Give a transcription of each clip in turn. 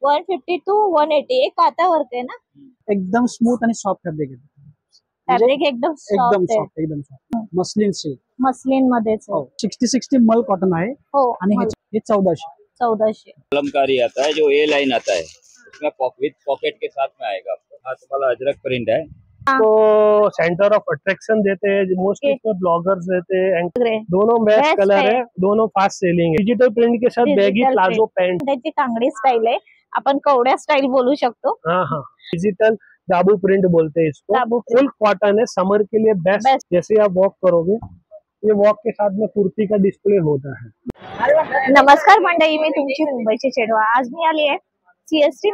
150 to 180 एक काता work आहे ना, एकदम स्मूथ आणि सॉफ्ट फॅब्रिक आहे. फॅब्रिक एकदम सॉफ्ट आहे, एकदम सॉफ्ट मस्लिन सिल्क मस्लिन मध्येच आहे. 60 मल कॉटन आहे हो आणि हे 1400 1400 आता है जो ए लाइन आता है उसमें विद पॉकेट के साथ में आएगा आपको। हाँ तुम्हारा अजरक प्रिंट है तो सेंटर ऑफ अट्रैक्शन देते हैं, मोस्टली इसमें ब्लॉगर्स देते हैं। दोनों बेस्ट कलर है, दोनों फास्ट सेलिंग है। डिजिटल प्रिंट के साथ बैगी प्लाजो पैंट, त्याची कांगडी स्टाईल आहे, आपण कवड्या स्टाईल बोलू शकतो। हाँ डिजिटल दाबू प्रिंट बोलते हैं इसको। फुल कॉटन है, समर के लिए बेस्ट। जैसे आप वॉक करोगे ये वॉक के साथ में कुर्ती का डिस्प्ले होता है। नमस्कार मंडळी, मी तुमची मुंबईची चेडवा। आज मी आली आहे सीएसटी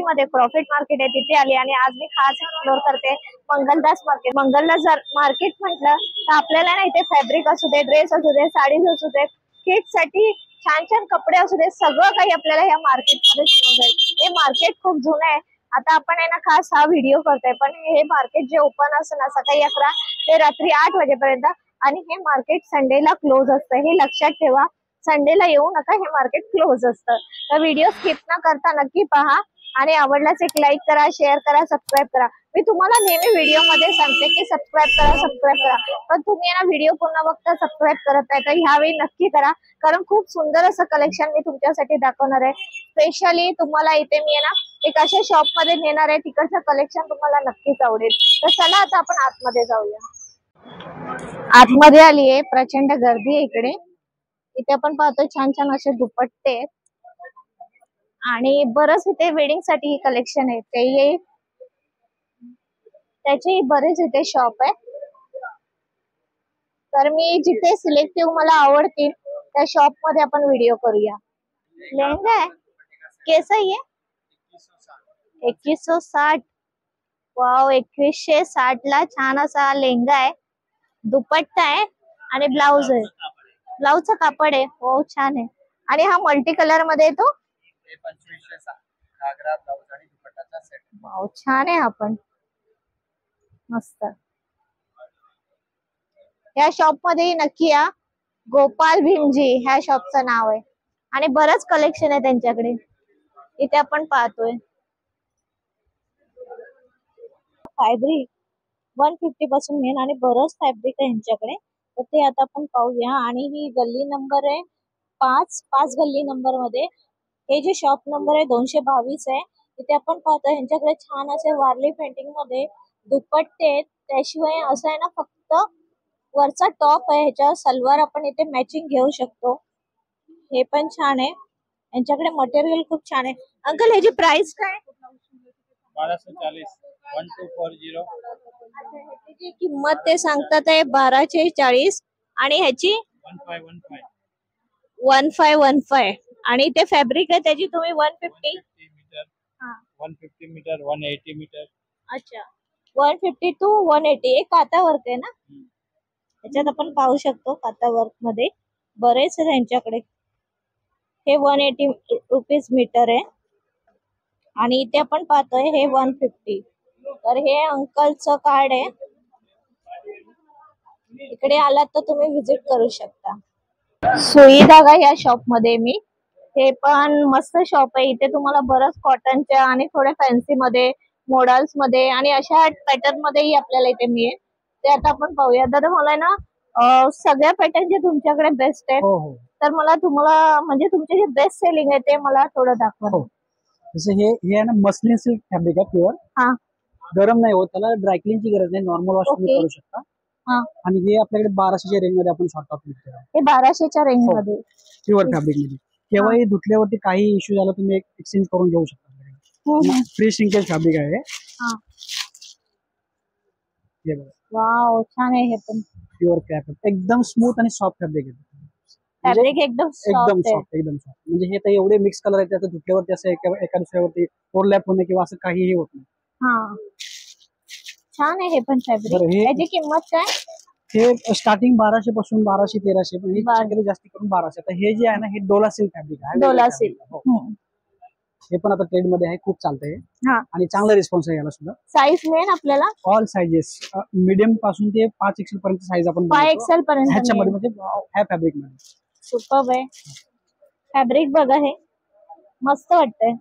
मध्ये प्रॉफिट मार्केट आहे, तिथे आली आणि आज मी खास एक्सप्लोर करते मंगलदास मार्केट। मंगलदास मार्केट म्हटलं तर आपल्याला ना इथे फॅब्रिक असू दे, ड्रेस असू दे, साडीज असू दे, किड्स साठी छान छान कपडे असू दे, सगळं काही आपल्याला या मार्केटमध्ये मिळेल। हे मार्केट खूप जुनं आहे। आता आपण आहे ना खास हा व्हिडिओ करतोय, पण हे मार्केट जे ओपन असतं ना सकाळी 11 ते रात्री 8 वाजेपर्यंत, आणि हे मार्केट संडेला क्लोज असतं, हे लक्षात ठेवा। संडेला येऊ नका, हे मार्केट क्लोज असतं। तर व्हिडिओ स्किप न करता नक्की पहा आणि आवडल्यास एक लाईक करा, शेअर करा, सबस्क्राईब करा। मी तुम्हाला नेहमी व्हिडिओ मध्ये सांगते की सबस्क्राईब करा, पण तुम्ही ना व्हिडिओ पुन्हा बघता सबस्क्राईब करत नाही, तर ह्यावेळी नक्की करा, कारण खूप सुंदर असं कलेक्शन मी तुमच्यासाठी दाखवणार आहे। स्पेशली तुम्हाला इथे मी ना एक अशा शॉप मध्ये नेणार आहे, तिकडचं कलेक्शन तुम्हाला नक्कीच आवडेल। तर चला आता आपण आतमध्ये जाऊया। आतमध्ये आली आहे, प्रचंड गर्दी आहे इकडे। इथे आपण पाहतो छान छान असे दुपट्टे आणि बरंच इथे वेडिंग साठी कलेक्शन आहे, त्याचे बरेच इथे शॉप आहे। तर मी जिथे सिलेक्टिव्ह मला आवडतील त्या शॉप मध्ये आपण व्हिडिओ करूया। लेहंगा है, कैसा ये 2160, वाव 2160 ला छान असा लेहंगा आहे, दुपट्टा आहे आणि ब्लाउज आहे, ब्लाउजचा कापड आहे, हो छान आहे। आणि हा मल्टी कलर मध्ये येतो, 2500 घागरा ब्लाउज आणि दुपट्टाचा सेट। वाव छान आहे, आपण मस्त। या शॉप मध्ये नक्की या, गोपाल भीमजी ह्या शॉपचं नाव आहे आणि बरंच कलेक्शन आहे त्यांच्याकडे, इथे आपण पाहतोय। फॅब्रिक 150 पासून मेन आणि बरंच फॅब्रिक आहे यांच्याकडे, तर ते आता आपण पाहूया। आणि ही गल्ली नंबर आहे 5 गल्ली नंबर मध्ये हे जे शॉप नंबर आहे 222 आहे। इथे आपण पाहतो यांच्याकडे छान असे वारली पेंटिंग मध्ये दुपट्टे आहेत, त्याशिवाय असं आहे ना फक्त वरचा टॉप आहे, ह्याच्यावर सलवार आपण इथे मॅचिंग घेऊ शकतो, हे पण छान आहे। यांच्याकडे मटेरियल खूप छान आहे। अंकल ह्याची प्राइस काय? 1240 1240। ह्याची जी किंमत ते सांगतात आहे 1240 आणि ह्याची 1515 आणि ते फॅब्रिक आहे त्याची तुम्ही 150 मीटर 150 मीटर 180 मीटर। अच्छा 150 टू 180 एक काता वर्क आहे ना, त्याच्यात आपण पाहू शकतो काता वर्क मध्ये बरेच आहे त्यांच्याकडे। हे 180 रुपीज मीटर आहे आणि इथे आपण पाहतोय हे 150। तर हे अंकलचं कार्ड आहे, इकडे आलात तर तुम्ही विजिट करू शकता। सुई धागा या शॉप मध्ये मी, हे पण मस्त शॉप आहे, इथे तुम्हाला बरंच कॉटनच्या आणि थोड्या फॅन्सी मध्ये, मॉडेल्स मध्ये आणि अशा पॅटर्न मध्येही आपल्याला इथे मिळेल। ते आता आपण पाहूया। दादा मला ना सगळ्या पॅटर्न जे तुमच्याकडे बेस्ट आहेत, तर मला तुम्हाला म्हणजे तुमचे जे बेस्ट सेलिंग आहे ते मला थोडं दाखवा। जसं हे आहे ना मस्लिन सिल्क फॅब्रिक आहे, प्युअर, हा गरम नाही होत, त्याला ड्राय क्लीनची गरज नाही, नॉर्मल वॉश तुम्ही करू शकता। आणि हे आपल्याकडे 1200च्या रेंज मध्ये आपण शॉर्ट टॉप विकतो, हे 1200च्या रेंज मध्ये प्युअर फॅब्रिक मध्ये। केव्हाही धुतल्यावरती काही इश्यू झाला तुम्ही एक्सचेंज करून घेऊ शकता, फ्री श्रिंकेज फॅब्रिक आहे। हे बघा, वाव छान आहे, हे पण प्युअर फॅब्रिक एकदम स्मूथ आणि सॉफ्ट फॅब्रिक आहे, फॅब्रिक एकदम सॉफ्ट म्हणजे हे तर एवढे मिक्स कलर आहेत, त्याचं धुतल्यावरती असं एका दुसऱ्यावरती ओव्हरलॅप होणे किंवा असं काहीही होत नाही। छान आहे हे पण फॅब्रिक। याची किंमत काय? हे स्टार्टिंग 1200 पासून 1200-1300, पण हे जास्त करून 1200। आता हे जे आहे ना हे डोला सिल्क फॅब्रिक आहे, डोला सिल्क, हे पण आता ट्रेंड मध्ये आहे, खूप चालतंय आणि चांगला रिस्पॉन्स आहे याला सुद्धा। साईज मिळेल आपल्याला ऑल साइजेस, मीडियम पासून ते 5XL पर्यंत साईज आपण 5XL पर्यंत ह्याच्यामध्ये, म्हणजे ह्या फॅब्रिक मध्ये सुपर्ब आहे फॅब्रिक। बघा हे मस्त वाटतंय,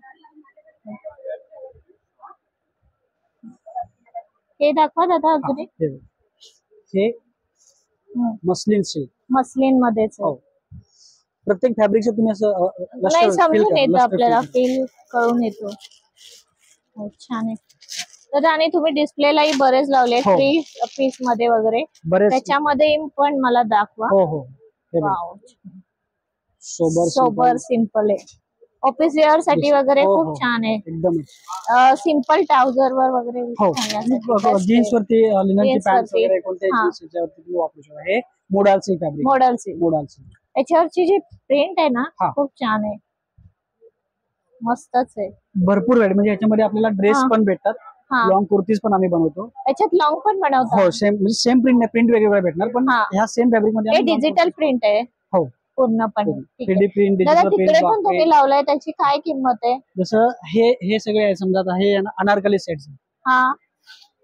हे दाखवा दादा अजून एक. हे मस्लिन सिल्क मस्लिन मध्येच आहे. हो. प्रत्येक फॅब्रिकचं तुम्ही असं नाही समजून येतं आपल्याला, फील कळून येतो. हो छान आहे. तर आणि तुम्ही डिस्प्लेलाही बरेच लावले हो. 3 पीस मध्ये वगैरे, बरेच. त्याच्यामध्ये पण मला दाखवा. हो हो. वाव, सोबर सिंपल आहे. ऑफिस वेअर साठी वगैरे हो, खूप हो. छान आहे. एकदम सिंपल ट्राउझर वर वगैरे हो. घालण्यासाठी best जीन्स आहे. वरती लिननची Jeans पॅन्ट वरती. वगैरे कोणत्याही हा. जीन्स याच्यावरती तुम्ही वापरू शकता. हे modal silk fabric. Model silk. Modal silk. याच्यावरची जी प्रिंट आहे ना हा. खूप छान आहे, मस्तच आहे. भरपूर वेळ म्हणजे याच्यामध्ये आपल्याला ड्रेस हा. पण भेटतात, हा. लॉंग कुर्तीज पण आम्ही बनवतो. याच्यात लॉंग पण बनवतात. हो सेम म्हणजे सेम प्रिंट नाही, प्रिंट वेगवेगळ्या भेटणार पण हा. ह्या सेम फॅब्रिक मध्ये हे आम्ही long डिजिटल kurtis- प्रिंट आहे हो पूर्णपणे. ठीक आहे. 3D प्रिंट, दादा डिजिटल तिकडे पण तुम्ही प्रिंट. लावलाय, त्याची काय किंमत आहे? जसं हे सगळे आहे समजा आता हे अनारकली सेट्स. हा.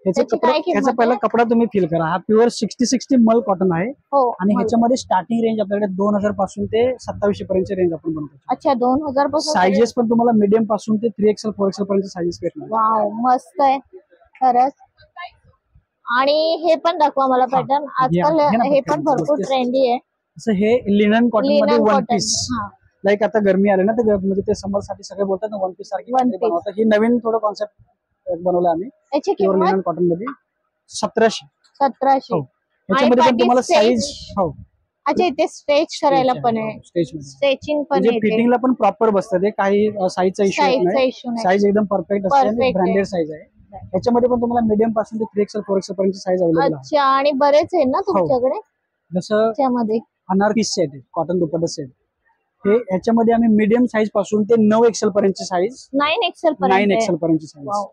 ह्याचा त्याची कपडा काय किंमत ह्याचा पहिला आहे? कपडा तुम्ही फील करा. हा प्युअर 60 मल कॉटन आहे हो. आणि ह्याच्यामध्ये स्टार्टिंग रेंज आपल्याकडे 2000 पासून ते 2700 पर्यंत रेंज आपण बनवतो. अच्छा 2000 पासून. साइजेस पण तुम्हाला मीडियम पासून ते 3XL 4XL पर्यंत साइजेस भेटणार. वाव मस्त आहे खरंच. आणि हे पण दाखवा मला पॅटर्न. आजकाल हे ना हे pattern. पण भरपूर ट्रेंडी आहे. असं हे लिनन कॉटन मध्ये लिनन वन कॉटन. पीस. हा. लाईक आता गरमी आली ना तर म्हणजे ते समर साठी सगळे बोलतात ना वन पीस सारखी One piece. बनवतात. ही नवीन थोडं कॉन्सेप्ट बनवलं आम्ही याची प्युअर किंमत लिनन कॉटन मध्ये 1700. 1700. हो. ह्याच्यामध्ये पण पाठी तुम्हाला stretch. साईज हो अच्छा इथे स्ट्रेच करायला पण आहे, स्टेज मध्ये स्ट्रेचिंग पण म्हणजे आहे. फिटिंगला पण प्रॉपर बसतं ते. काही साईजचा इश्यू येत साईजचा नाही. इश्यू नाही. साईज एकदम परफेक्ट असते आणि Perfect आहे. ब्रँडेड साईज आहे. याच्यामध्ये पण तुम्हाला मीडियम पासून ते 3XL 4XL पर्यंत साईज अवेलेबल आहे. अच्छा आणि बरेच आहे ना तुमच्याकडे जसं त्याच्यामध्ये. अनारकली सेट आहे, कॉटन दुपट्टा सेट. हे ह्याच्यामध्ये आम्ही मीडियम साईज पासून ते 9XL पर्यंतची साईज, 9XL पर्यंत 9XL पर्यंतची साईज. वाव.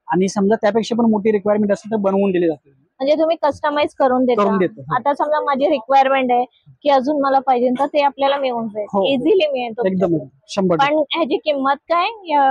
आणि समजा त्यापेक्षा पण मोठी रिक्वायरमेंट असेल तर बनवून दिली जाते. म्हणजे तुम्ही कस्टमाइज करून देता. करून देतो, हो. आता समजा माझी रिक्वायरमेंट आहे की अजून मला पाहिजे तर ते आपल्याला मिळून जाईल, हो. इझिली मिळेल एकदम तुमच्याकडे. 100%. पण ह्याची किंमत काय या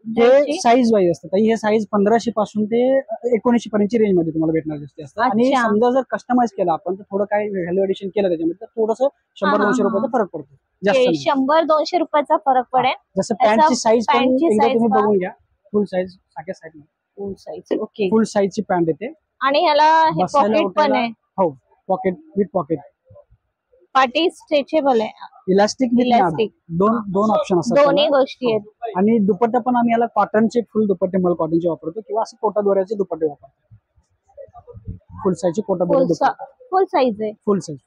हे ड्रेसची? साईज वाईज असतं. ताई हे साईज 1500 पासून ते 1900 पर्यंतची रेंज मध्ये तुम्हाला भेटणार जास्ती असतं. आणि अच्छा. समजा जर कस्टमाइज केलं आपण तर थोडं काय व्हॅल्यू एडिशन केलं त्याच्यामध्ये तर थोडंसं 100-200 रुपयाचा फरक पडतो, जास्त नाही. 100-200 रुपयाचा फरक पडेल. जसं याचा पॅन्टची साईज पण पॅन्टची एकदा size तुम्ही पहा. बघून घ्या. फुल साईज सारख्या साईज फुल साईज. ओके. फुल साईजची पॅन्ट येते. आणि ह्याला हे बसायला पॉकेट पण उठायला- आहे, हो पॉकेट विथ पॉकेट. पाटी स्ट्रेचेबल आहे, इलास्टिक विथ Elastic. दोन ऑप्शन असतात दोन्ही त्याला. गोष्टी आहेत. आणि दुपट्टा पण आम्ही याला कॉटनचे फुल दुपट्टे मल कॉटनचे वापरतो किंवा असं कोटा दोऱ्याचे दुपट्टे वापरतो. फुल साईजचे कोटा दोरे दुपट्टे. फुल साईज आहे. फुल साईज.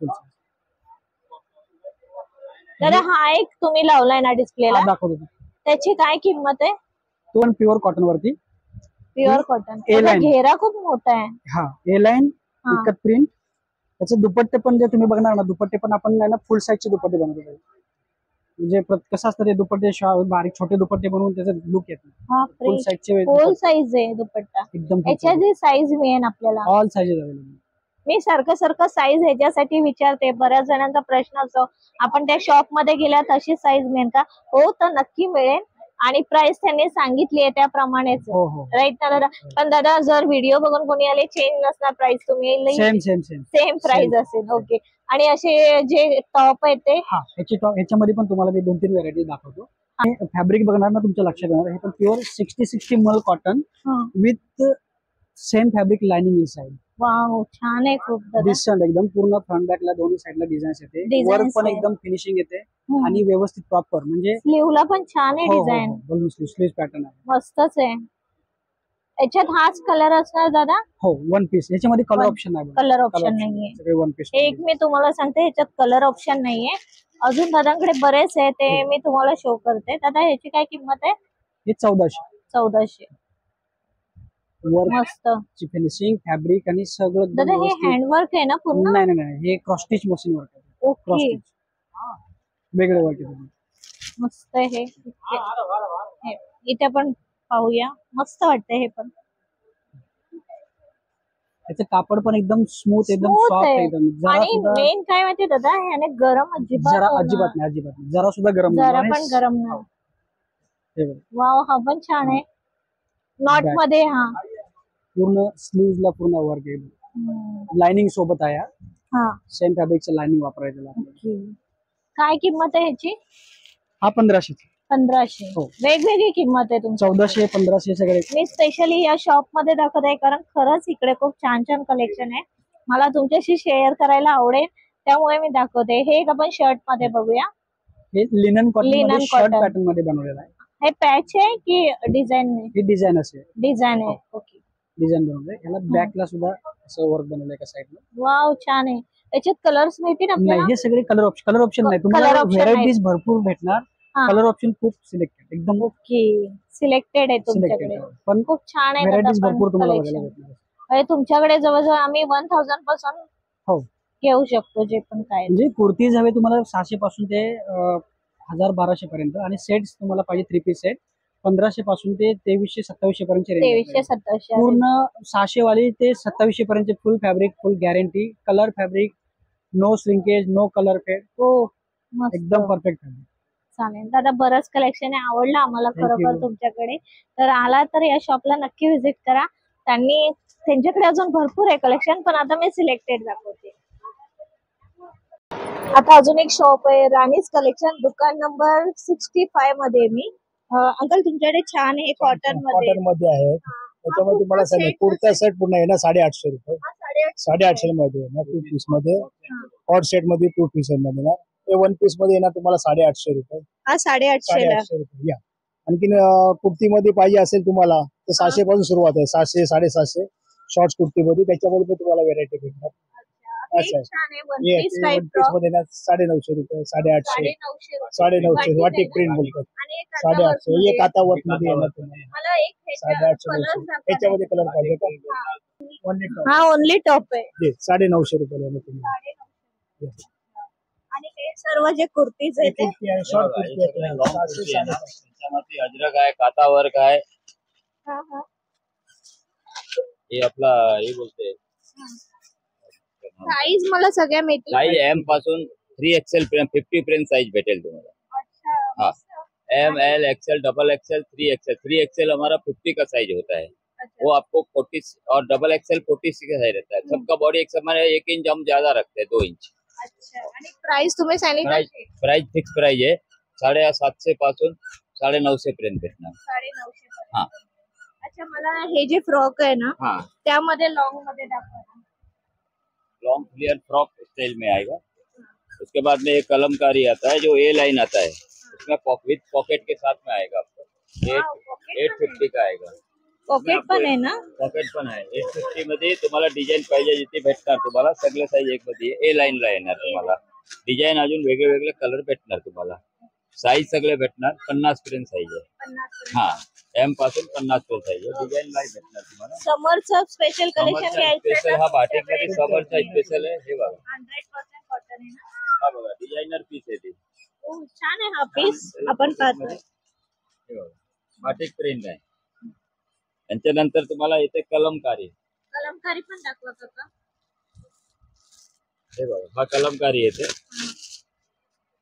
तर हा एक तुम्ही लावलाय ना डिस्प्लेला, दाखवतो तो. त्याची काय किंमत आहे? तो पण प्युअर कॉटन वरती. Pure cotton. A-line. घेरा खूप मोठा आहे. हा ए लाईन हा. इकत प्रिंट. त्याचे दुपट्टे पण जे तुम्ही बघणार ना दुपट्टे पण आपण ना फुल साईजचे दुपट्टे बनवतो. म्हणजे कसं असतं ते दुपट्टे बारीक छोटे दुपट्टे बनवून त्याचा लुक येतो. फुल साईजचे फुल साईज आहे दुपट्टा. एकदम याच्याची साईज मिळेल आपल्याला. All sizes available. मी सारखं साईज ह्याच्यासाठी विचारते, बऱ्याच जणांचा प्रश्न असतो आपण त्या शॉप मध्ये गेल्या तशी साईज मिळेल का? हो तर नक्की मिळेल. आणि प्राइस त्यांनी सांगितली आहे त्याप्रमाणेच, हो. राईट ना दादा? पण दादा जर व्हिडिओ बघून कोणी आले चेंज नसणार प्राइस, तुम्ही सेम प्राइस असेल. ओके. आणि असे जे टॉप आहेत ते ह्याच्यामध्ये पण तुम्हाला मी 2-3 व्हरायटी दाखवतो. फॅब्रिक बघणार ना तुमच्या लक्षात येणार. हे पण प्युअर 60 मल cotton with same fabric lining inside. Wow छान आहे खूप दादा. डिसेंट एकदम. पूर्ण फ्रंट बॅकला दोन्ही साईडला डिझाईन्स येते. Designs वर्क पण आहे. एकदम फिनिशिंग येते आणि व्यवस्थित प्रॉपर म्हणजे स्लीवला पण छान आहे डिझाईन, स्लीव्ह पॅटर्न आहे. मस्तच आहे. याच्यात हाच कलर असणार दादा? हो वन पीस. याच्यामध्ये कलर ऑप्शन आहे. कलर ऑप्शन नाहीये. सगळे वन पीस. एक मी तुम्हाला सांगते ह्याच्यात कलर ऑप्शन नाहीये. अजून दादांकडे बरेच आहे ते मी तुम्हाला शो करते. दादा ह्याची काय किंमत आहे? हे 1400. 1400. वर्क मस्त. फिनिशिंग फॅब्रिक आणि सगळं दादा हे हँडवर्क आहे ना पूर्ण? नाही हे क्रॉस स्टिच मशीन वर्क आहे. ओके. वेगळं वर्क आहे. मस्त आहे हे. इथे पण पाहूया, मस्त वाटतंय हे पण. त्याचं कापड पण एकदम स्मूथ एकदम Smooth सॉफ्ट आहे. एकदम. आणि मेन काय माहितीये दादा, ह्याने गरम अजिबात नाही. जरा सुद्धा गरम जरा पण गरम नाही. वाव हा पण छान आहे. नॉट मध्ये. हा पूर्ण स्लीव्ह ला पूर्ण वर्क आहे. लाइनिंग सोबत आहे. हा सेम फॅब्रिकचं लाइनिंग वापरायचं. काय किंमत आहे ह्याची? हा 1500. 1500 हो. वेगवेगळी किंमत आहे तुमची. 1400 1500 सगळे. मी स्पेशली या शॉप मध्ये दाखवत आहे कारण खरंच इकडे खूप छान छान कलेक्शन आहे. मला तुमच्याशी शेअर करायला आवडेल त्यामुळे मी दाखवते. हे एक आपण शर्ट मध्ये बघूया. हे लिनन कॉटन Linen मध्ये शर्ट cotton. पॅटर्न मध्ये बनवलेलं आहे. हे पॅच आहे की डिझाईन आहे? ही डिझाईन असेल, डिझाईन आहे. ओके. डिझाईन बनवलंय. याला बॅकला सुद्धा असं वर्क बनवलंय एका साईडला. वाव छान आहे. याच्यात कलर्स मिळतील नाही, आपल्याला? हे सगळे कलर ऑप्शन नाही. Color तुम्हाला option व्हेरायटीज भरपूर भेटणार. हा. कलर ऑप्शन खूप सिलेक्टेड, एकदम ओके. सिलेक्टेड आहे तुमच्याकडे. सिलेक्टेड, पण खूप छान आहे व्हेरायटीज दादा पण भरपूर तुम्हाला बघायला collection. भेटणार. म्हणजे तुमच्याकडे जवळजवळ आम्ही 1000 पासून हो, घेऊ शकतो जे पण काय. म्हणजे कुर्तीज हवे तुम्हाला 600 पासून ते 1000-1200 पर्यंत, आणि सेट्स तुम्हाला पाहिजे 3 पीस सेट 1500 पासून ते 2300-2700 पर्यंत रेंज. 2300-2700 पूर्ण 600 वाली ते 2700 पर्यंत full fabric, full guarantee, colour fabric, no shrinkage, no colour fade, हो मस्त. एकदम परफेक्ट फॅब्रिक. चालेल दादा, बरंच कलेक्शन आहे. आवडलं आम्हाला Thank खरोखर you. तुमच्याकडे. तर आला तर या शॉपला नक्की व्हिजिट करा. त्यांच्याकडे अजून भरपूर आहे कलेक्शन, पण आता मी सिलेक्टेड दाखवते. आता अजून एक शॉप आहे राणीज कलेक्शन, दुकान नंबर 65 मध्ये मी. अंकल तुमच्याकडे छान आहे कॉटन मध्ये. कॉटन मध्ये आहे. त्याच्यामध्ये तुम्हाला सांगेल कुर्ता सेट पूर्ण आहे ना 850 रुपये. 850 मध्ये आहे ना 2 पीस मध्ये. हॉट सेट मध्ये 2 पीस मध्ये ना ते 1 पीस मध्ये ना तुम्हाला 850 रुपये. हा 850 ला. 850 रुपये. या आणखीन कुर्ती मध्ये पाहिजे असेल तुम्हाला तर 600 पासून सुरुवात आहे. 700 750 शॉर्ट कुर्ती मध्ये, त्याच्यामध्ये पण तुम्हाला व्हेरायटी भेटणार. अच्छा. वन पीस टाइप पीस मध्ये ना 950 रुपये, 850, 950 वाटिक प्रिंट बोलतात. 850 एक आता वर्क मध्ये येणार तुम्हाला. मला एक 850 त्याच्यामध्ये कलर पाहिजे का? हा ओनली टॉप आहे. 950 रुपये येणार तुम्हाला. आणि हे सर्व जे कुर्तीज आहेत ते कुर्ती आहे, शॉर्ट कुर्ती आहे. लॉन्ग कुर्ती आहे ना, त्याच्यामध्ये अजरक आहे, काता वर्क आहे. हा, हा. हे आपला हे बोलते साईज मला सगळ्या मिळतील. साइज एम पासून 3XL पर्यंत 50 पर्यंत साइज भेटेल तुम्हाला. अच्छा, हाँ. मस्त. M L XL double XL 3XL हमारा 50 का साइज होता है. अच्छा. वो आपको 40 और डबल एक्सएल 46 का साइज रहता है. सबका बॉडी एक समान है. 1 इंच हम ज्यादा रखते हैं, 2 इंच. अच्छा. आणि प्राइस तुम्ही सांगितलं प्राइस फिक्स प्राइस है. 750 पासून 950 पर्यंत भेटणार. 950 हाँ. अच्छा, मला हे जे फ्रॉक आहे ना हाँ, त्यामध्ये लॉंग मध्ये दाखवा. लॉन्ग फ्लेयर फ्रॉक स्टाइल में आएगा. उसके बाद में एक कलमकारी आता है जो ए लाइन आता है. उसमें विथ पॉकेट के साथ में आएगा आपको. 850 का आएगा. पॉकेट पण आहे ना? पॉकेट पण आहे. 850 मध्ये तुम्हाला डिझाईन पाहिजे जिथे भेटणार तुम्हाला. सगळे साईज एक मध्ये ए लाईन ला येणार तुम्हाला. डिझाईन अजून वेगळे वेगळे कलर भेटणार तुम्हाला. साईज सगळे भेटणार. 50 पर्यंत साईज आहे. 50. हा, एम पासून 50 पर्यंत साईज आहे. डिझाईन नाही भेटणार तुम्हाला. समरचं स्पेशल कलेक्शन घ्यायचं स्पेशल हा बाटिक मध्ये समरचा स्पेशल आहे. हे बघा, 100% कॉटन आहे ना. हा बघा डिझायनर पीस आहे ते. ओ, छान आहे हा पीस. आपण पाहतोय हे बघा, बाटिक प्रिंट आहे. त्यांच्यानंतर तुम्हाला इथे कलमकारी. कलमकारी पण दाखवा काका. हे बघा, हा कलमकारी येते.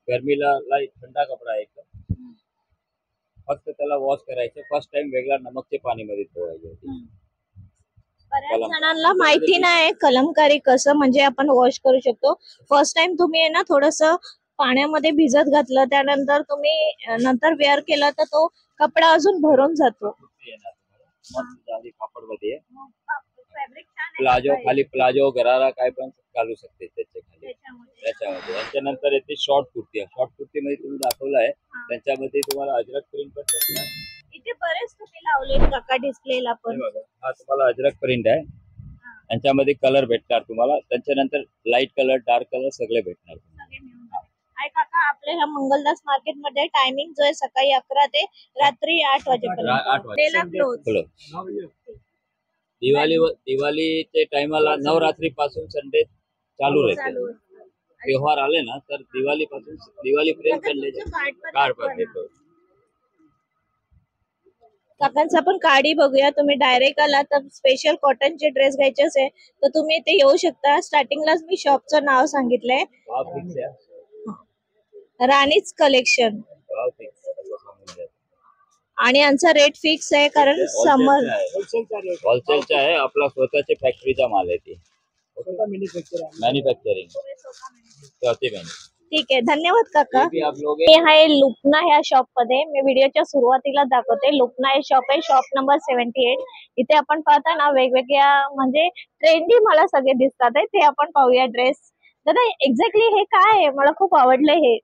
गरमीला लाईट थंडा कपडा आहे एकदम. फक्त त्याला वॉश करायचं. फर्स्ट टाइम वेगळा नमकचे पाणीमध्ये धुवायचे. बऱ्याच जणांना माहिती नाही कलमकारी कसं म्हणजे आपण वॉश करू शकतो. फर्स्ट टाइम तुम्ही आहे ना थोडस पाण्यामध्ये भिजत घातलं, त्यानंतर तुम्ही नंतर वेअर केलं तर तो कपडा अजून भरून जातो. कापड मध्ये फॅब्रिक छान आहे. प्लाझो, खाली प्लाझो गरारा काय पण घालू शकते त्याच्या खाली. त्याच्यामध्ये. त्याच्यामध्ये त्याच्यानंतर येते शॉर्ट कुर्ती. शॉर्ट कुर्ती मध्ये तुम्ही दाखवलं आहे त्याच्यामध्ये तुम्हाला अजरक प्रिंट पण भेटणार. इथे बरेच तुम्ही लावले काका डिस्प्लेला हे पण. बघा, हा तुम्हाला अजरक प्रिंट आहे. त्यांच्यामध्ये कलर भेटणार तुम्हाला. त्याच्यानंतर लाईट कलर, डार्क कलर सगळे भेटणार. सगळे मिळून जाते. आहे काका, आपल्या ह्या मंगलदास मार्केट मध्ये टायमिंग जो आहे सकाळी 11 ते रात्री 8 वाजेपर्यंत. 8 डेला क्लोज. दिवाळीच्या टायमाला नवरात्री पासून संडे चालू राहते. चालू. त्योहार आले ना तर दिवाळी पासून दिवाळीपर्यंत संडेचे कार्ड पण देतो. काकांचा पण काडी बघूया. तुम्ही डायरेक्ट आला तर स्पेशल कॉटनचे ड्रेस घ्यायचे असेल तर तुम्ही इथे येऊ शकता. स्टार्टिंगलाच मी शॉपचं नाव सांगितलंय, भाव फिक्स आहे. राणीज कलेक्शन, भाव फिक्स आहे. आणि यांचा रेट फिक्स आहे कारण समर होलसेलचा आहे. आपला स्वतःची फॅक्टरीचा माल आहे ती. मॅन्युफॅक्चरिंग. ठीक आहे, धन्यवाद काका. ये भी आप लोग हे आहे लुपना ह्या शॉप मध्ये. मी व्हिडिओच्या सुरुवातीला दाखवते. लुपना हे शॉप आहे, शॉप नंबर 78. इथे आपण पाहता ना वेगवेगळ्या म्हणजे ट्रेंडी मला सगळे दिसतात आहे, ते आपण पाहूया ड्रेस. दादा एक्झॅक्टली हे काय आहे? मला खूप आवडलं हे.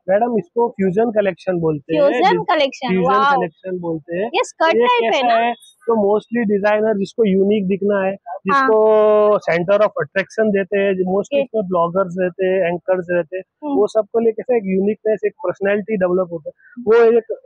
मैडम इसको फ्यूजन कलेक्शन बोलते हैं। Fusion collection, fusion wow. Collection बोलते हैं। ये स्कर्ट ये टाइप है कैसा ना? है तो मोस्टली डिजाइनर जिसको यूनिक दिखना है, जिसको सेंटर ऑफ अट्रैक्शन देते हैं, मोस्टली इसमें ब्लॉगर्स रहते हैं, एंकर्स रहते हैं, वो सबको लिए कैसे एक यूनिकनेस, एक पर्सनैलिटी डेवलप होता है, वो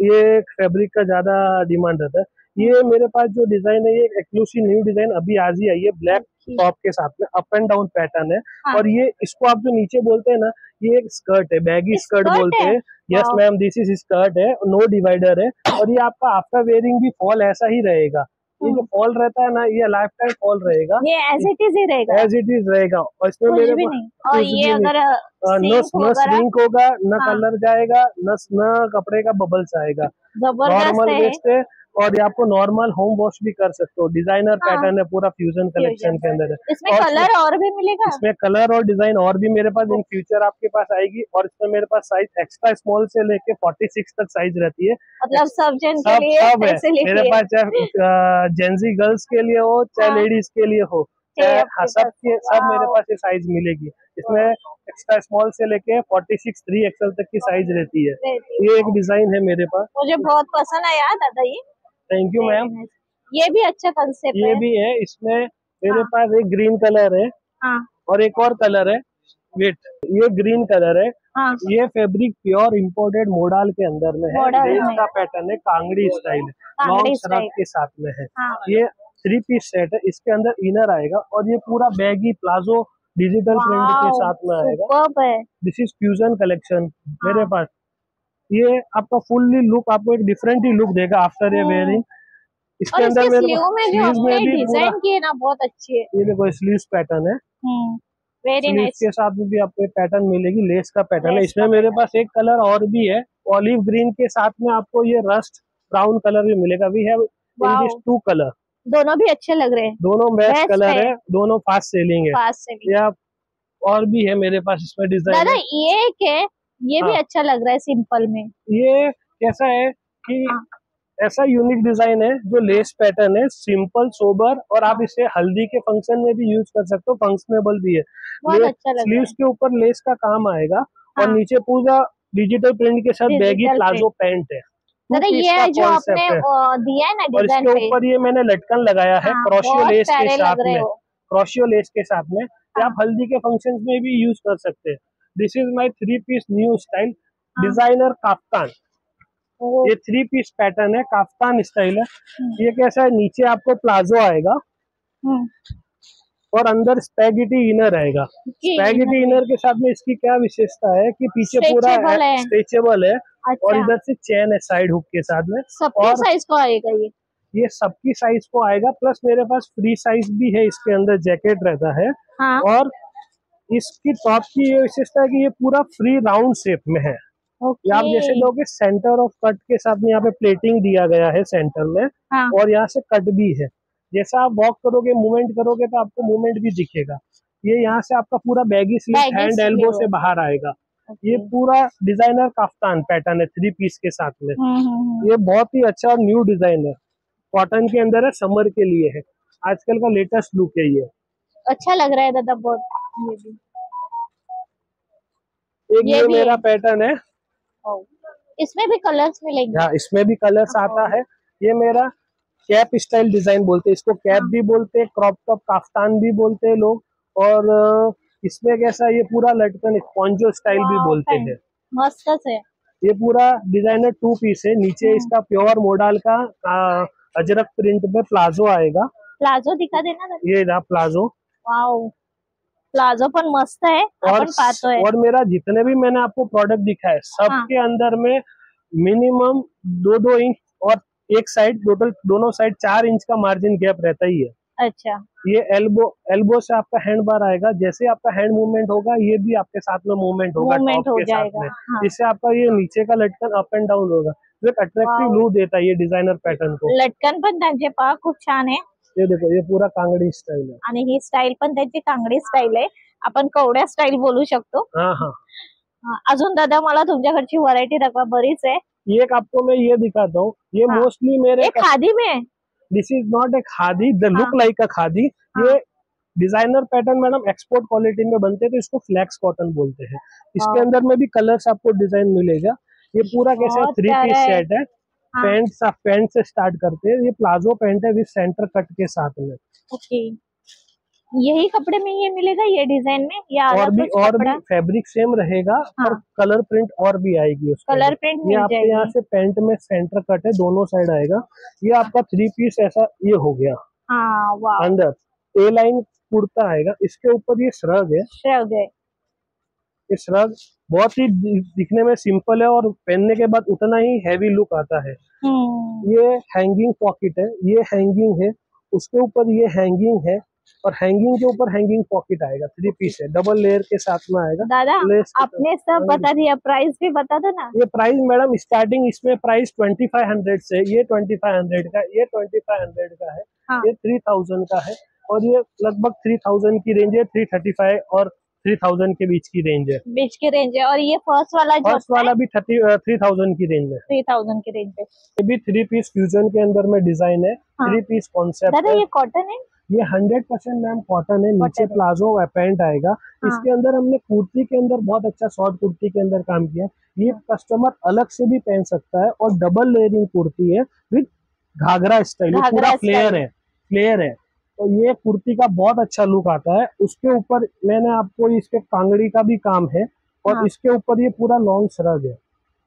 ये एक फैब्रिक का ज्यादा डिमांड रहता है। ये मेरे पास जो डिजाइन है, ये एक्सक्लूसिव न्यू डिजाइन अभी आज ही आई है, ब्लैक टॉप के साथ में अप एंड डाउन पैटर्न है। और ये इसको आप जो नीचे बोलते हैं ना, ये एक स्कर्ट है, बैगी स्कर्ट बोलते हैं। Yes ma'am, this is skirt है, नो डिवाइडर है। और ये आपका आफ्टर वेयरिंग भी फॉल ऐसा ही रहेगा। ये जो फॉल रहता है ना, ये लाइफ टाइम फॉल रहेगा, ये एज इट इज ही रहेगा, एज इट इज रहेगा। और इसमें कुछ मेरे भी नहीं। और कुछ ये भी अगर न श्रिंक होगा, न हाँ। कलर जाएगा, न कपड़े का बबल्स आएगा। जबरदस्त नॉर्मल है। वेस्ट है, और ये आपको नॉर्मल होम वॉश भी कर सकते हो। डिजाइनर हाँ। पैटर्न है, पूरा फ्यूजन कलेक्शन के अंदर है। इसमें और कलर और भी मिलेगा? इसमें कलर और डिजाइन और भी मेरे पास इन फ्यूचर आपके पास आएगी। और इसमें मेरे पास साइज एक्स्ट्रा स्मॉल से लेके 46 तक साइज रहती है। मतलब सब जन के सब लिए सब है facility मेरे है। पास, चाहे जेंजी गर्ल्स के लिए हो, चाहे हाँ। लेडीज के लिए हो, चाहे आपके सबके पास, सब मेरे वाओ। पास ये साइज मिलेगी। इसमें एक्स्ट्रा स्मॉल से लेके 46 3XL तक की साइज रहती है। ये एक डिजाइन है मेरे पास, मुझे बहुत पसंद आया दादा ये। Thank you ma'am. ये भी अच्छा कंसेप्ट ये है। भी है, इसमें मेरे हाँ। पास एक ग्रीन कलर है हाँ और एक और कलर है। वेट, ये ग्रीन कलर है। हाँ ये फैब्रिक प्योर इंपोर्टेड मोडाल के अंदर में है। मोडाल लेस में। का पैटर्न है, कांगड़ी स्टाइल है, कांगड़ी लॉन्ग स्टाइल। शर्ट के साथ में है। हाँ। ये 3 पीस सेट है, इसके अंदर इनर आएगा और ये पूरा बैगी प्लाजो डिजिटल प्रिंट के वाओ, साथ में आएगा। सुपर्ब है। दिस इज फ्यूजन कलेक्शन मेरे पास। ये आपका फुल्ली लुक, आपको एक डिफरेंट ही लुक देगा आफ्टर ए वेयरिंग। और इसके अंदर इसके मेरे स्लीव में जो sleeves में आपने भी पूरा, डिजाइन किए ना बहुत अच्छी है। ये देखो स्लीव्स पैटर्न है। Very sleeves nice. के साथ में भी आपको एक पैटर्न मिलेगी, लेस का पैटर्न है। लेस इसमें का मेरे पास एक कलर और भी है, ऑलिव ग्रीन के साथ में आपको ये रस्ट ब्राउन कलर भी मिलेगा। We have in this 2 colour. दोनों भी अच्छे लग रहे हैं, दोनों बेस्ट Best कलर है। है, दोनों फास्ट सेलिंग है। पास से भी। ये आप और भी है मेरे पास इसमें डिजाइन। दादा ये क्या है? ये भी हाँ। अच्छा लग रहा है सिंपल में। ये कैसा है कि हाँ। ऐसा यूनिक डिजाइन है जो लेस पैटर्न है, सिंपल सोबर, और आप इसे हल्दी के फंक्शन में भी यूज कर सकते हो, फंक्शनेबल भी है। बहुत अच्छा लग रहा स्लीव्स है। के ऊपर लेस का काम आएगा और हाँ। नीचे पूरा डिजिटल प्रिंट के साथ Digital बैगी प्लाजो पैंट है। दादा 2 पीस ये का जो concept आपने है। दिया है ना और डिजाइन इसके पे, ऊपर ये मैंने लटकन लगाया है हाँ, क्रोशियो बहुत लेस के प्यारे साथ लग रहे में, हो। क्रोशियो लेस के साथ में। ये आप हल्दी के फंक्शन में भी यूज कर सकते हैं। दिस is my 3 piece new style designer kaftan. ये 3 पीस पैटर्न है, काफ्तान स्टाइल है। ये कैसा है, नीचे आपको प्लाजो आएगा और अंदर स्पैगेटी इनर आएगा। स्पैगेटी इनर के साथ में इसकी क्या विशेषता है कि पीछे पूरा Stretchable है। स्ट्रेचेबल है। अच्छा। और इधर से चेन है साइड हुक के साथ में। सबके और साइज को आएगा ये सबकी साइज को आएगा, प्लस मेरे पास फ्री साइज भी है, इसके अंदर जैकेट रहता है। हाँ। और इसकी टॉप की ये विशेषता है कि ये पूरा फ्री राउंड शेप में है। ये आप जैसे लोगे सेंटर ऑफ कट के साथ में यहाँ पे प्लेटिंग दिया गया है सेंटर में। हाँ। और यहाँ से कट भी है, जैसा आप वॉक करोगे मूवमेंट करोगे तो आपको मूवमेंट भी दिखेगा। ये यहाँ से आपका पूरा बैगी स्लीव हैंड एल्बो से बाहर आएगा। ये पूरा डिजाइनर काफ्तान पैटर्न है 3 पीस के साथ में। ये बहुत ही अच्छा और न्यू डिजाइन है, कॉटन के अंदर है, समर के लिए है, आजकल का लेटेस्ट लुक है ये। अच्छा लग रहा है दादा बहुत। ये मेरा पैटर्न है, इसमें भी कलर्स मिलेंगे? हाँ इसमें भी कलर्स आता है। ये मेरा कैप स्टाइल डिजाइन बोलते हैं इसको, कैप भी बोलते हैं, क्रॉप टॉप काफ्तान भी बोलते हैं लोग। और इसमें कैसा, ये पूरा लटकन पॉन्चो स्टाइल भी बोलते हैं। मस्त है। ये पूरा डिजाइनर 2 पीस है। नीचे इसका प्योर मोडाल का अजरक प्रिंट में प्लाजो आएगा। प्लाजो दिखा देना दादा। ये रहा प्लाजो। वाओ, प्लाजो पण मस्त है। और मेरा जितने भी मैंने आपको प्रोडक्ट दिखाए सबके अंदर में मिनिमम 2-2 इंच और एक साइड टोटल दोनों साइड 4 इंच का मार्जिन गैप रहता ही है। अच्छा। ये एल्बो से आपका हैंड बार आएगा, जैसे आपका हैंड मूवमेंट होगा ये भी आपके साथ में मूवमेंट होगा टॉप के साथ में। इससे आपका ये नीचे का लटकन अप एंड डाउन होगा, तो एक अट्रैक्टिव लुक देता है ये डिजाइनर पैटर्न को। लटकन पण त्यांचे पहा खूप छान आहे। ये देखो ये पूरा कांगड़ी स्टाइल है आणि ही स्टाईल पण त्यांची कांगडी स्टाईल आहे, आपण कवड्या स्टाईल बोलू शकतो। हाँ हाँ। अजून दादा मला तुमच्याकडची व्हरायटी दाखवा, बरीच आहे. एक आपको मैं ये दिखाता हूँ, ये हाँ। मोस्टली मेरे ये खादी में है? This is not a khadi, the look like a khadi. हाँ। ये designer pattern madam export quality में बनते हैं, तो इसको फ्लैक्स कॉटन बोलते हैं। इसके हाँ। अंदर में भी कलर्स आपको डिजाइन मिलेगा। ये पूरा कैसे बहुत 3 प्यारा पीस है। सेट है। हाँ। पैंट से स्टार्ट करते हैं। ये प्लाजो पैंट है विद सेंटर कट के साथ में। ओके, यही कपड़े में ये मिलेगा, ये डिजाइन में, या और अलग भी कुछ कपड़ा? फैब्रिक सेम रहेगा। हाँ। और कलर प्रिंट और भी आएगी उसके कलर अंदर। प्रिंट ये मिल आपके यहाँ जाएगी। से पैंट में सेंटर कट है, दोनों साइड आएगा। ये आपका 3 पीस ऐसा ये हो गया। हाँ, वाह, अंदर ए लाइन कुर्ता आएगा, इसके ऊपर ये श्रग है। श्रग है। ये श्रग बहुत ही दिखने में सिंपल है और पहनने के बाद उतना ही हैवी लुक आता है। ये हैंगिंग पॉकेट है, ये हैंगिंग है, उसके ऊपर ये हैंगिंग है, और हैंगिंग के ऊपर हैंगिंग पॉकेट आएगा। 3 पीस है, डबल लेयर के साथ में आएगा। दादा लेस के आपने साथ। सब बता दिया, प्राइस भी बता दो ना। ये प्राइस मैडम स्टार्टिंग इसमें प्राइस 2500 से, ये 2500 का, ये 2500 का है। हाँ। ये 3000 का है, और ये लगभग 3000 की रेंज है। 335 और 3000 के बीच की रेंज है। बीच की रेंज है। और ये फर्स्ट वाला जो फर्स्ट वाला भी 3000 की रेंज है। 3000 की रेंज है। ये भी 3 पीस फ्यूजन के अंदर में डिजाइन है। हाँ। 3 पीस कॉन्सेप्ट दादा है। ये कॉटन है? ये 100% मैम कॉटन है। नीचे है। प्लाजो पैंट आएगा। हाँ। इसके अंदर हमने कुर्ती के अंदर बहुत अच्छा शॉर्ट कुर्ती के अंदर काम किया। ये कस्टमर अलग से भी पहन सकता है, और डबल लेयरिंग कुर्ती है विद घाघरा स्टाइल। ये पूरा फ्लेयर है, फ्लेयर है। तो ये कुर्ती का बहुत अच्छा लुक आता है। उसके ऊपर मैंने आपको इसके कांगड़ी का भी काम है, और हाँ। इसके ऊपर ये पूरा लॉन्ग श्रग है,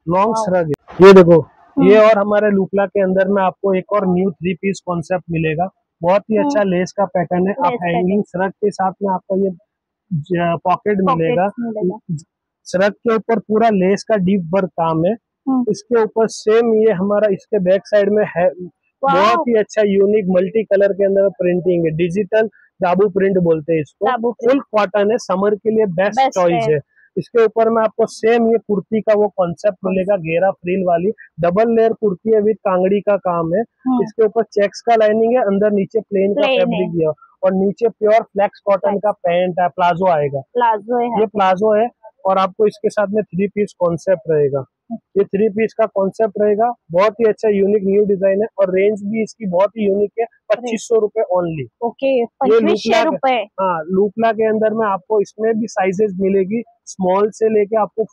लॉन्ग वाव। श्रग है। ये देखो, ये और हमारे लुकला के अंदर में आपको एक और न्यू 3 पीस कॉन्सेप्ट मिलेगा। बहुत ही अच्छा लेस का पैटर्न है। आप लेस हैंगिंग श्रग के साथ में आपको ये पॉकेट मिलेगा। श्रग के ऊपर पूरा लेस का डीप वर्क काम है। इसके ऊपर सेम ये हमारा इसके बैक साइड में है। बहुत ही अच्छा यूनिक मल्टी कलर के अंदर प्रिंटिंग है। डिजिटल दाबू प्रिंट बोलते हैं इसको। फुल कॉटन है, समर के लिए बेस्ट चॉइस है। इसके ऊपर में आपको सेम ये कुर्ती का वो कॉन्सेप्ट मिलेगा, घेरा फ्रिल वाली डबल लेयर कुर्ती है विद कांगड़ी का काम है। इसके ऊपर चेक्स का लाइनिंग है, अंदर नीचे प्लेन का फैब्रिक दिया, और नीचे प्योर फ्लेक्स कॉटन का पैंट है। प्लाजो आएगा, प्लाजो है। ये प्लाजो है। और आपको इसके साथ में 3 पीस कॉन्सेप्ट रहेगा। ये 3 पीस का कॉन्सेप्ट रहेगा। बहुत ही अच्छा यूनिक न्यू डिजाइन है, और रेंज भी इसकी बहुत ही यूनिक है। 2500 रुपए ओनली। ओके, 2500 रुपए। हाँ, लूपला के अंदर में आपको इसमें भी साइजेस मिलेगी, स्मॉल से लेके आपको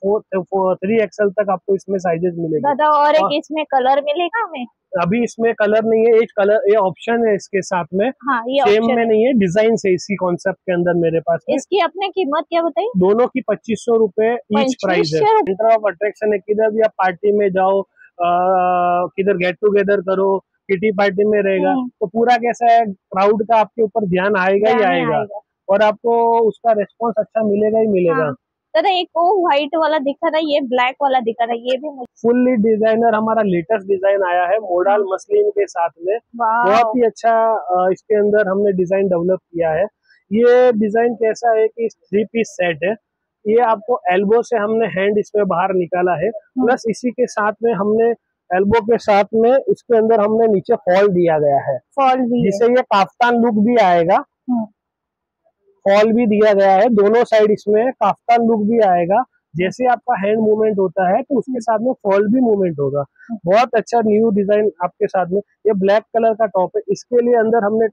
3XL तक आपको इसमें साइजेस मिलेगी। दादा और एक इसमें कलर मिलेगा हमें? अभी इसमें कलर नहीं है, एक कलर ये ऑप्शन है इसके साथ में। हाँ, ये सेम ऑप्शन में नहीं है, डिजाइन से इसी कॉन्सेप्ट के अंदर मेरे पास है। इसकी अपने कीमत क्या बताई? दोनों की 2500 रुपए ईच प्राइस है। सेंटर ऑफ अट्रैक्शन है, किधर भी आप पार्टी में जाओ, किधर गेट टुगेदर करो, किटी पार्टी में रहेगा, तो पूरा कैसा है, क्राउड का आपके ऊपर ध्यान आएगा ही आएगा, और आपको उसका रेस्पॉन्स अच्छा मिलेगा ही मिलेगा। हाँ। दादा एक वो व्हाइट वाला दिखा था, ये ब्लैक वाला दिखा था, ये भी फुल्ली डिजाइनर हमारा लेटेस्ट डिजाइन आया है मोडाल मसलिन के साथ में। बहुत ही अच्छा इसके अंदर हमने डिजाइन डेवलप किया है। ये डिजाइन कैसा है कि 3 पीस सेट है। ये आपको एल्बो से हमने हैंड इसमें बाहर निकाला है, प्लस इसी के साथ में हमने एल्बो के साथ में इसके अंदर हमने नीचे फॉल दिया गया है, फॉल भी, जिससे ये काफ्तान लुक भी आएगा। फॉल भी दिया गया है दोनों साइड, इसमें काफ्तान लुक भी आएगा। जैसे आपका हैंड मूवमेंट होता है तो उसके साथ में फॉल भी मूवमेंट होगा। बहुत अच्छा न्यू डिजाइन आपके साथ में। ये ब्लैक कलर का टॉप है, इसके लिए अंदर हमने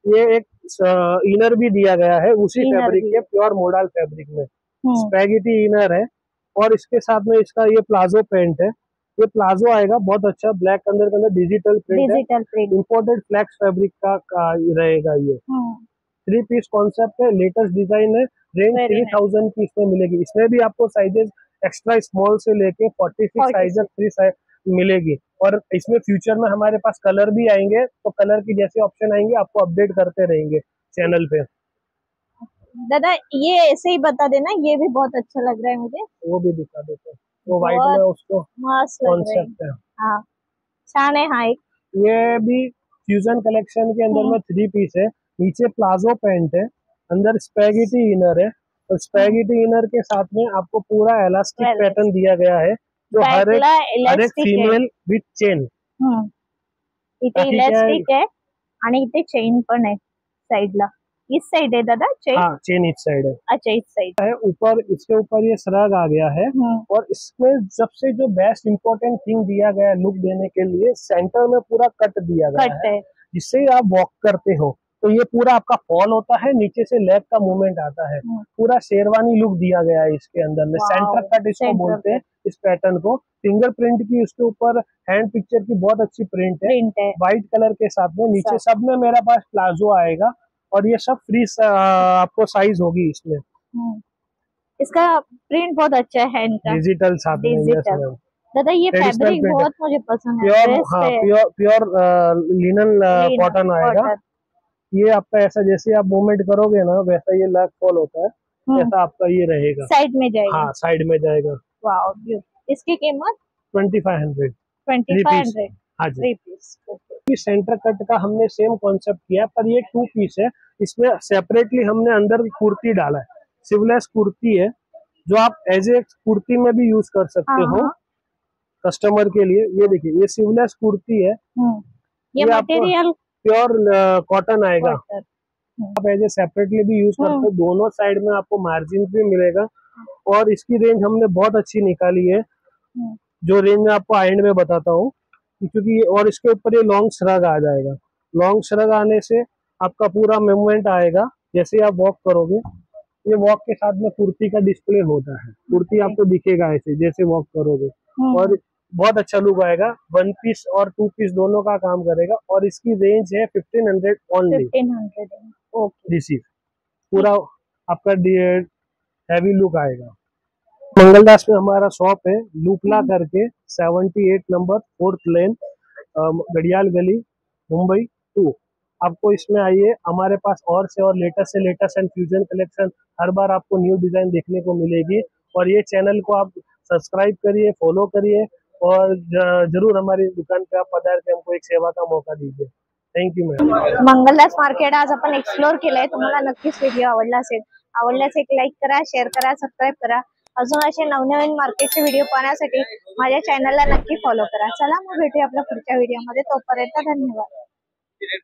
ये एक इनर भी दिया गया है उसी फैब्रिक के, प्योर मोडाल फैब्रिक में स्पैगेटी इनर है। और इसके साथ में इसका ये प्लाजो पैंट है, ये प्लाजो आएगा बहुत अच्छा, ब्लैक अंदर के अंदर डिजिटल प्रिंट है, इम्पोर्टेड फ्लैक्स फैब्रिक का रहेगा। ये 3 पीस कॉन्सेप्ट है, लेटेस्ट डिजाइन है। रेंज 3000 की इसमें मिलेगी। इसमें भी आपको साइजेस एक्स्ट्रा स्मॉल से लेके 46 साइजेस 3 मिलेगी। और इसमें फ्यूचर में हमारे पास कलर भी आएंगे, तो कलर की जैसे ऑप्शन आएंगे आपको अपडेट करते रहेंगे चैनल पे। दादा ये ऐसे ही बता देना, ये भी बहुत अच्छा लग रहा है मुझे। वो भी दिखा देते हैं, वो व्हाइट में उसको मस्त कॉन्सेप्ट है। हाँ, छान है। हाँ, ये भी फ्यूजन कलेक्शन के अंदर में 3 पीस है। नीचे प्लाजो पैंट है, अंदर स्पैगेटी इनर है, और स्पैगेटी इनर के साथ में आपको पूरा इलास्टिक पैटर्न दिया गया है, जो हर एक फीमेल विथ चेन। इथे इलास्टिक आहे आणि इथे चेन पण आहे साइडला। इस साइड है दादा चेन? हाँ, चेन इस साइड है। अच्छा इस साइड है ऊपर, इसके ऊपर ये श्रग आ गया है। और इसमें सबसे जो बेस्ट इम्पोर्टेंट थिंग दिया गया है लुक देने के लिए, सेंटर में पूरा कट दिया गया कट है, है। जिससे आप वॉक करते हो तो ये पूरा आपका फॉल होता है, नीचे से लेग का मूवमेंट आता है, पूरा शेरवानी लुक दिया गया है इसके अंदर में। सेंटर कट इसको बोलते हैं, इस पैटर्न को। फिंगरप्रिंट की उसके ऊपर हैंड पिक्चर की बहुत अच्छी प्रिंट है, व्हाइट कलर के साथ में। नीचे सब में मेरा पास प्लाजो आएगा और ये सब फ्री आपको साइज होगी इसमें। इसका प्रिंट बहुत अच्छा है इनका, डिजिटल साथ में। डिजिटल। दादा ये फैब्रिक बहुत मुझे पसंद है, प्योर, हाँ प्योर लिनन कॉटन आएगा। ये आपका ऐसा जैसे आप मूवमेंट करोगे ना वैसा ये लेग फॉल होता है, ऐसा आपका ये रहेगा, साइड में जाएगा। हाँ साइड में जाएगा। वाओ, इसकी कीमत 2500। 2500। हाँ जी। 3 पीस। सेंटर कट का हमने सेम कॉन्सेप्ट किया, पर ये 2 पीस है। इसमें सेपरेटली हमने अंदर कुर्ती डाला है, सिवलेस कुर्ती है, जो आप एज ए कुर्ती में भी यूज कर सकते हो कस्टमर के लिए। ये देखिए, ये सिवलेस कुर्ती है, ये मटेरियल प्योर कॉटन आएगा। आप एज ए सेपरेटली भी यूज करते हो, दोनों साइड में आपको मार्जिन भी मिलेगा। और इसकी रेंज हमने बहुत अच्छी निकाली है, जो रेंज मैं आपको एंड में बताता हूँ, क्योंकि और इसके ऊपर ये लॉन्ग श्रग आ जाएगा। लॉन्ग श्रग आने से आपका पूरा मूवमेंट आएगा, जैसे आप वॉक करोगे, ये वॉक के साथ में कुर्ती का डिस्प्ले होता है, कुर्ती आपको दिखेगा ऐसे जैसे वॉक करोगे, और बहुत अच्छा लुक आएगा। 1 पीस और 2 पीस दोनों का काम करेगा। और इसकी रेंज है 1500 ओनली। 1500 ओके। पूरा आपका हैवी लुक आएगा। मंगलदास में हमारा शॉप है, लूपला करके, 78 नंबर 4th लेन, घड़ियाल गली, मुंबई 2। आपको इसमें आइए, हमारे पास और से और लेटेस्ट एंड फ्यूजन कलेक्शन हर बार आपको न्यू डिजाइन देखने को मिलेगी। और ये चैनल को आप सब्सक्राइब करिए, फॉलो करिए, और जरूर हमारी दुकान पे आप पधार के हमको एक सेवा का मौका दीजिए। Thank you ma'am. Mangaldas market आज आपण एक्सप्लोर केलंय, तुम्हाला नक्कीच व्हिडिओ आवडला असेल, आवडल्यास एक लाईक करा, शेअर करा, सबस्क्राईब करा। अजून असे नवनवीन मार्केटचे व्हिडिओ पाहण्यासाठी माझ्या चॅनलला नक्की फॉलो करा। चला मग भेटूया आपल्या पुढच्या व्हिडिओमध्ये, तोपर्यंत धन्यवाद।